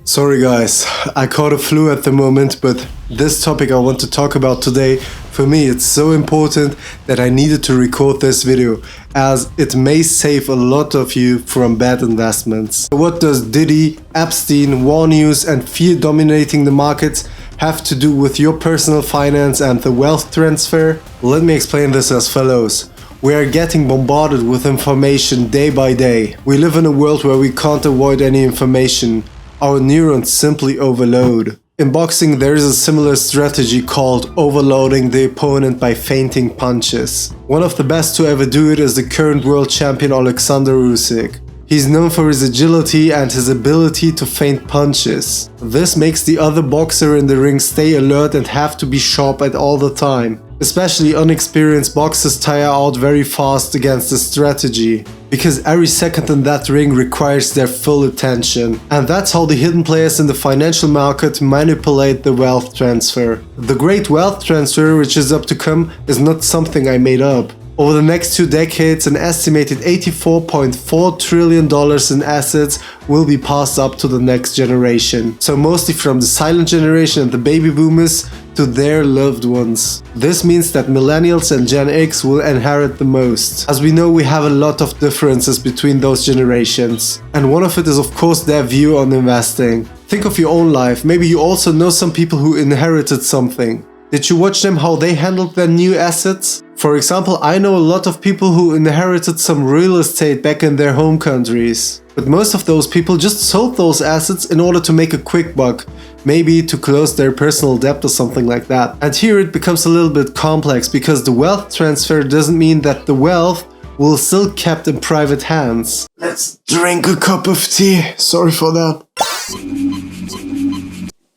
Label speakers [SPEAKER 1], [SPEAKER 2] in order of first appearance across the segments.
[SPEAKER 1] Sorry guys, I caught a flu at the moment, but this topic I want to talk about today, for me it's so important that I needed to record this video, as it may save a lot of you from bad investments. What does Diddy, Epstein, war news and fear dominating the markets have to do with your personal finance and the wealth transfer? Let me explain this as follows. We are getting bombarded with information day by day. We live in a world where we can't avoid any information. Our neurons simply overload. In boxing, there is a similar strategy called overloading the opponent by feinting punches. One of the best to ever do it is the current world champion Alexander Usyk. He's known for his agility and his ability to feint punches. This makes the other boxer in the ring stay alert and have to be sharp at all the time. Especially unexperienced boxers tire out very fast against this strategy, because every second in that ring requires their full attention. And that's how the hidden players in the financial market manipulate the wealth transfer. The great wealth transfer which is up to come is not something I made up. Over the next 2 decades, an estimated $84.4 trillion in assets will be passed up to the next generation. So mostly from the silent generation and the baby boomers to their loved ones. This means that millennials and Gen X will inherit the most. As we know, we have a lot of differences between those generations. And one of it is of course their view on investing. Think of your own life. Maybe you also know some people who inherited something. Did you watch them how they handled their new assets? For example, I know a lot of people who inherited some real estate back in their home countries. But most of those people just sold those assets in order to make a quick buck, maybe to close their personal debt or something like that. And here it becomes a little bit complex, because the wealth transfer doesn't mean that the wealth will still kept in private hands. Let's drink a cup of tea. Sorry for that.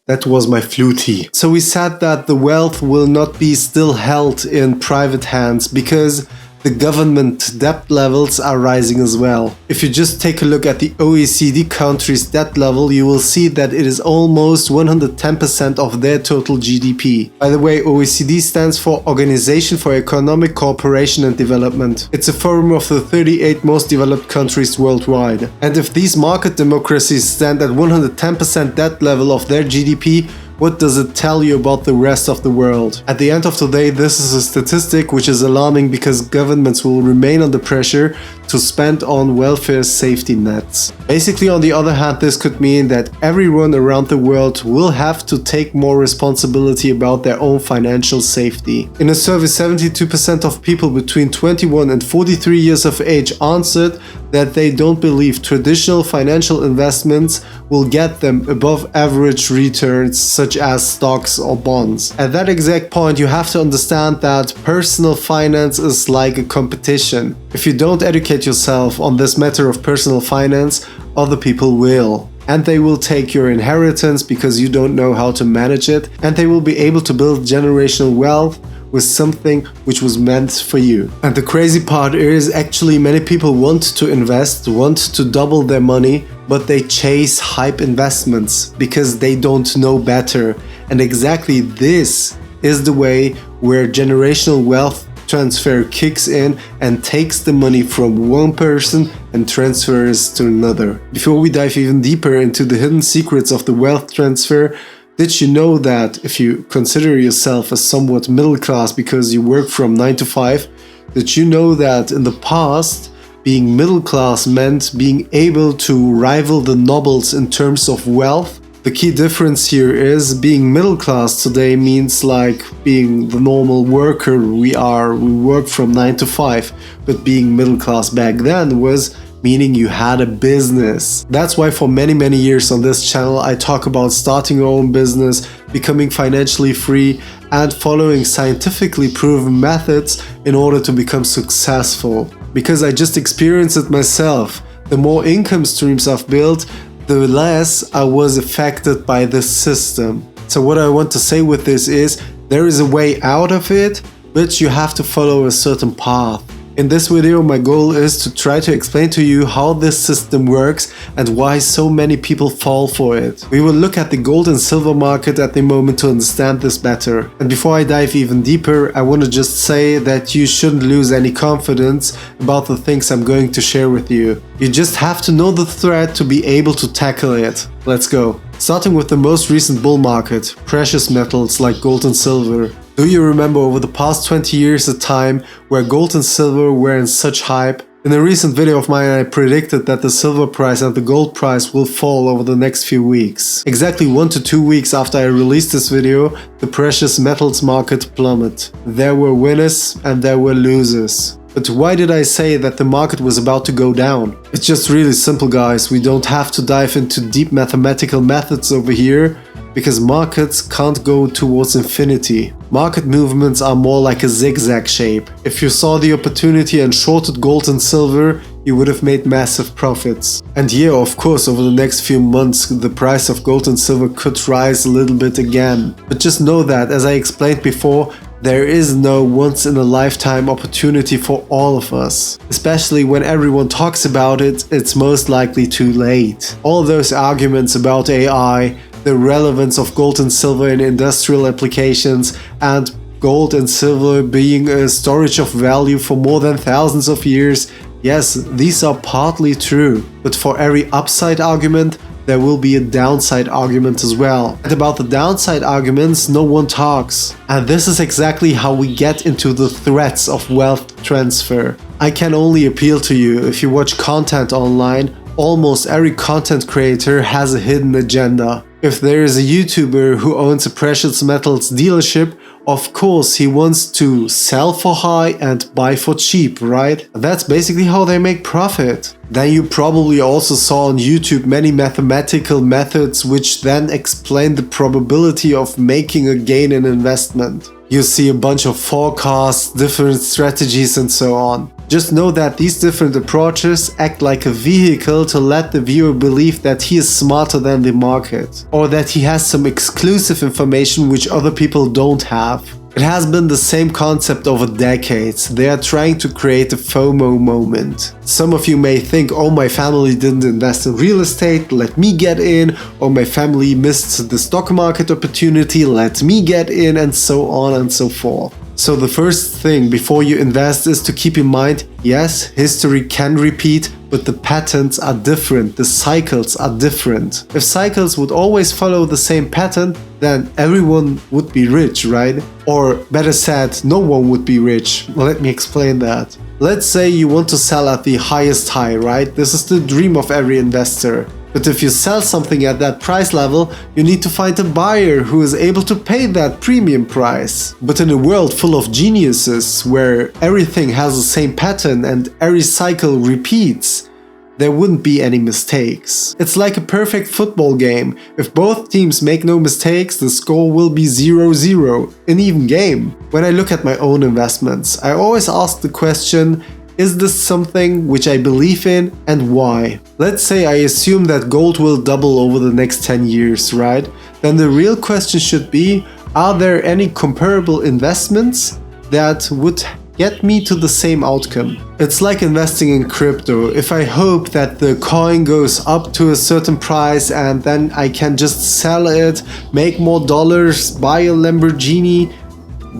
[SPEAKER 1] That was my flu tea. So we said that the wealth will not be still held in private hands because the government debt levels are rising as well. If you just take a look at the OECD countries' debt level, you will see that it is almost 110% of their total GDP. By the way, OECD stands for Organization for Economic Cooperation and Development. It's a forum of the 38 most developed countries worldwide. And if these market democracies stand at 110% debt level of their GDP, what does it tell you about the rest of the world? At the end of the day, this is a statistic which is alarming, because governments will remain under pressure to spend on welfare safety nets. Basically, on the other hand, this could mean that everyone around the world will have to take more responsibility about their own financial safety. In a survey, 72% of people between 21 and 43 years of age answered that they don't believe traditional financial investments will get them above average returns such as stocks or bonds. At that exact point, you have to understand that personal finance is like a competition. If you don't educate yourself on this matter of personal finance, other people will. And they will take your inheritance because you don't know how to manage it, and they will be able to build generational wealth with something which was meant for you. And the crazy part is, actually many people want to invest, want to double their money, but they chase hype investments because they don't know better. And exactly this is the way where generational wealth transfer kicks in and takes the money from one person and transfers to another. Before we dive even deeper into the hidden secrets of the wealth transfer, did you know that if you consider yourself as somewhat middle class because you work from 9 to 5, did you know that in the past, being middle class meant being able to rival the nobles in terms of wealth? The key difference here is being middle class today means like being the normal worker we work from 9 to 5, but being middle class back then was meaning you had a business. That's why for many years on this channel I talk about starting your own business, becoming financially free, and following scientifically proven methods in order to become successful. Because I just experienced it myself. The more income streams I've built, the less I was affected by this system. So what I want to say with this is, there is a way out of it, but you have to follow a certain path. In this video, my goal is to try to explain to you how this system works and why so many people fall for it. We will look at the gold and silver market at the moment to understand this better. And before I dive even deeper, I want to just say that you shouldn't lose any confidence about the things I'm going to share with you. You just have to know the threat to be able to tackle it. Let's go. Starting with the most recent bull market, precious metals like gold and silver. Do you remember over the past 20 years a time where gold and silver were in such hype? In a recent video of mine I predicted that the silver price and the gold price will fall over the next few weeks. Exactly 1 to 2 weeks after I released this video, the precious metals market plummeted. There were winners and there were losers. But why did I say that the market was about to go down? It's just really simple, guys. We don't have to dive into deep mathematical methods over here, because markets can't go towards infinity. Market movements are more like a zigzag shape. If you saw the opportunity and shorted gold and silver, you would have made massive profits. And yeah, of course, over the next few months, the price of gold and silver could rise a little bit again. But just know that, as I explained before, there is no once-in-a-lifetime opportunity for all of us. Especially when everyone talks about it, it's most likely too late. All those arguments about AI, the relevance of gold and silver in industrial applications, and gold and silver being a storage of value for more than thousands of years, yes, these are partly true. But for every upside argument, there will be a downside argument as well. And about the downside arguments, no one talks. And this is exactly how we get into the threats of wealth transfer. I can only appeal to you, if you watch content online, almost every content creator has a hidden agenda. If there is a YouTuber who owns a precious metals dealership, of course he wants to sell for high and buy for cheap, right? That's basically how they make profit. Then you probably also saw on YouTube many mathematical methods which then explain the probability of making a gain in investment. You see a bunch of forecasts, different strategies and so on. Just know that these different approaches act like a vehicle to let the viewer believe that he is smarter than the market, or that he has some exclusive information which other people don't have. It has been the same concept over decades. They are trying to create a FOMO moment. Some of you may think, oh, my family didn't invest in real estate, let me get in, or my family missed the stock market opportunity, let me get in, and so on and so forth. So the first thing before you invest is to keep in mind, yes, history can repeat, but the patterns are different, the cycles are different. If cycles would always follow the same pattern, then everyone would be rich, right? Or better said, no one would be rich. Let me explain that. Let's say you want to sell at the highest high, right? This is the dream of every investor. But if you sell something at that price level, you need to find a buyer who is able to pay that premium price. But in a world full of geniuses, where everything has the same pattern and every cycle repeats, there wouldn't be any mistakes. It's like a perfect football game. If both teams make no mistakes, the score will be 0-0, an even game. When I look at my own investments, I always ask the question, is this something which I believe in and why? Let's say I assume that gold will double over the next 10 years, right? Then the real question should be, are there any comparable investments that would get me to the same outcome? It's like investing in crypto. If I hope that the coin goes up to a certain price and then I can just sell it, make more dollars, buy a Lamborghini,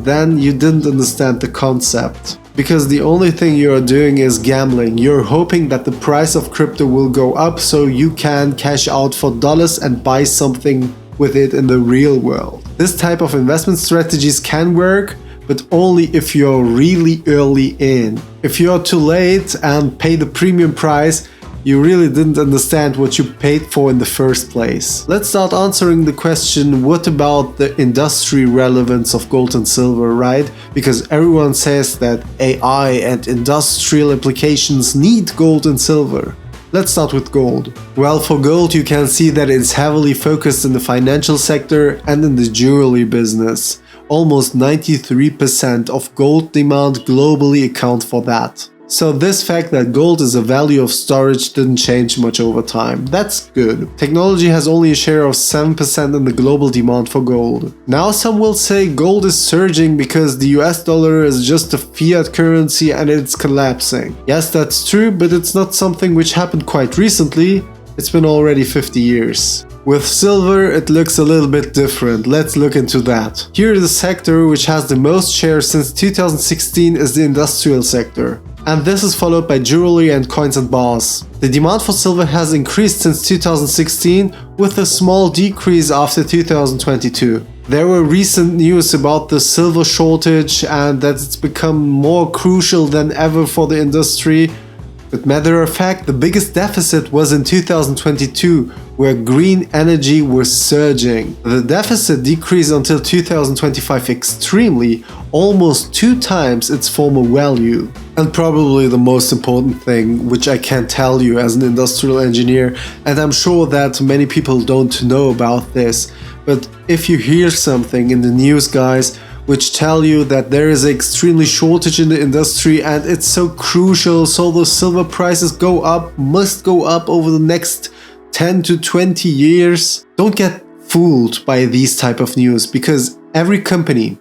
[SPEAKER 1] then you didn't understand the concept. Because the only thing you are doing is gambling. You're hoping that the price of crypto will go up so you can cash out for dollars and buy something with it in the real world. This type of investment strategies can work, but only if you're really early in. If you're too late and pay the premium price, you really didn't understand what you paid for in the first place. Let's start answering the question, what about the industry relevance of gold and silver, right? Because everyone says that AI and industrial applications need gold and silver. Let's start with gold. Well, for gold you can see that it's heavily focused in the financial sector and in the jewelry business. Almost 93% of gold demand globally account for that. So this fact that gold is a value of storage didn't change much over time. That's good. Technology has only a share of 7% in the global demand for gold. Now some will say gold is surging because the US dollar is just a fiat currency and it's collapsing. Yes, that's true, but it's not something which happened quite recently. It's been already 50 years. With silver, it looks a little bit different. Let's look into that. Here, the sector which has the most shares since 2016 is the industrial sector. And this is followed by jewelry and coins and bars. The demand for silver has increased since 2016, with a small decrease after 2022. There were recent news about the silver shortage and that it's become more crucial than ever for the industry. But matter of fact, the biggest deficit was in 2022, where green energy was surging. The deficit decreased until 2025 extremely, almost 2 times its former value. And probably the most important thing, which I can tell you as an industrial engineer, and I'm sure that many people don't know about this, but if you hear something in the news, guys, which tell you that there is an extremely shortage in the industry and it's so crucial, so the silver prices must go up over the next 10 to 20 years. Don't get fooled by these type of news, because every company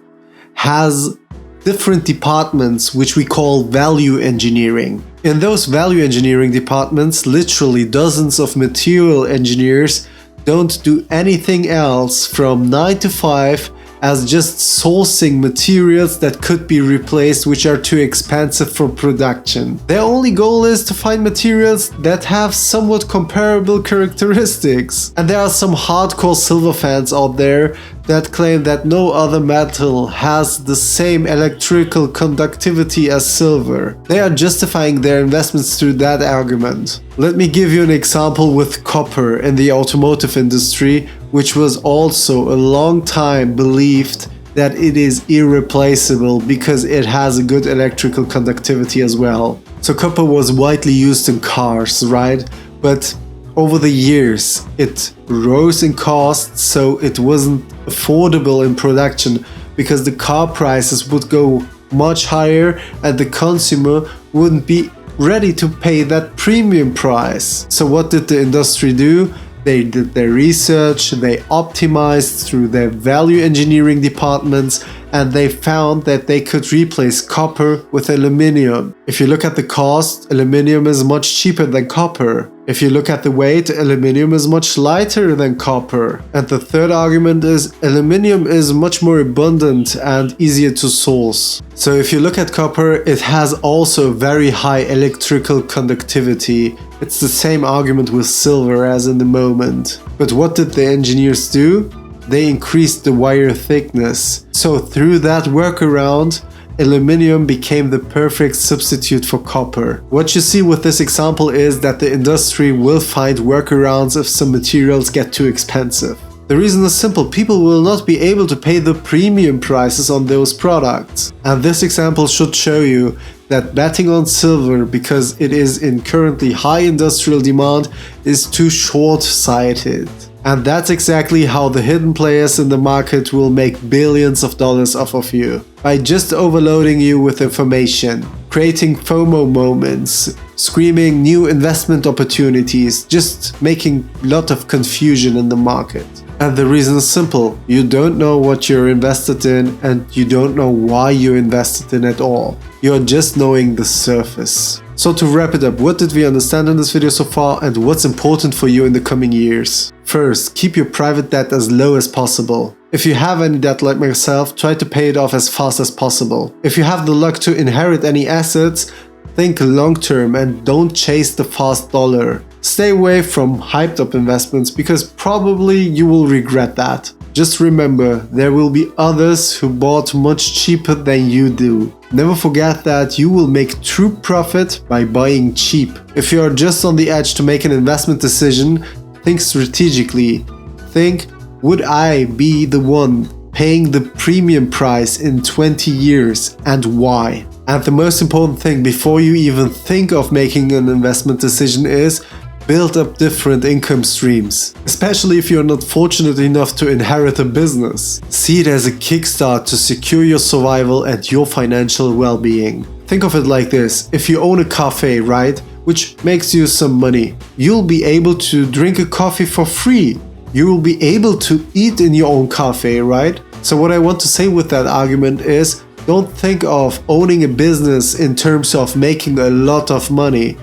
[SPEAKER 1] has different departments which we call value engineering. In those value engineering departments, literally dozens of material engineers don't do anything else from 9 to 5 as just sourcing materials that could be replaced, which are too expensive for production. Their only goal is to find materials that have somewhat comparable characteristics. And there are some hardcore silver fans out there that claim that no other metal has the same electrical conductivity as silver. They are justifying their investments through that argument. Let me give you an example with copper in the automotive industry, which was also a long time believed that it is irreplaceable because it has a good electrical conductivity as well. So copper was widely used in cars, right? But over the years, it rose in cost, so it wasn't affordable in production because the car prices would go much higher and the consumer wouldn't be ready to pay that premium price. So what did the industry do? They did their research, they optimized through their value engineering departments, and they found that they could replace copper with aluminum. If you look at the cost, aluminum is much cheaper than copper. If you look at the weight, aluminum is much lighter than copper. And the third argument is aluminum is much more abundant and easier to source. So if you look at copper, it has also very high electrical conductivity. It's the same argument with silver as in the moment. But what did the engineers do? They increased the wire thickness. So through that workaround, aluminum became the perfect substitute for copper. What you see with this example is that the industry will find workarounds if some materials get too expensive. The reason is simple: people will not be able to pay the premium prices on those products. And this example should show you that betting on silver because it is in currently high industrial demand is too short-sighted. And that's exactly how the hidden players in the market will make billions of dollars off of you. By just overloading you with information, creating FOMO moments, screaming new investment opportunities, just making a lot of confusion in the market. And the reason is simple: you don't know what you're invested in and you don't know why you're invested in at all. You're just knowing the surface. So to wrap it up, what did we understand in this video so far and what's important for you in the coming years? First, keep your private debt as low as possible. If you have any debt like myself, try to pay it off as fast as possible. If you have the luck to inherit any assets, think long term and don't chase the fast dollar. Stay away from hyped up investments because probably you will regret that. Just remember, there will be others who bought much cheaper than you do. Never forget that you will make true profit by buying cheap. If you are just on the edge to make an investment decision, think strategically. Think, would I be the one paying the premium price in 20 years and why? And the most important thing before you even think of making an investment decision is build up different income streams. Especially if you're not fortunate enough to inherit a business. See it as a kickstart to secure your survival and your financial well-being. Think of it like this: if you own a cafe, right, which makes you some money, you'll be able to drink a coffee for free. You will be able to eat in your own cafe, right? So what I want to say with that argument is, don't think of owning a business in terms of making a lot of money.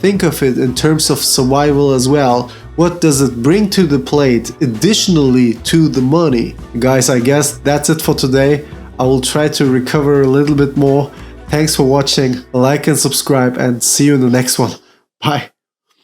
[SPEAKER 1] Think of it in terms of survival as well, What does it bring to the plate additionally to the money? Guys, I guess that's it for today. I will try to recover a little bit more. Thanks for watching, like and subscribe, and see you in the next one. Bye.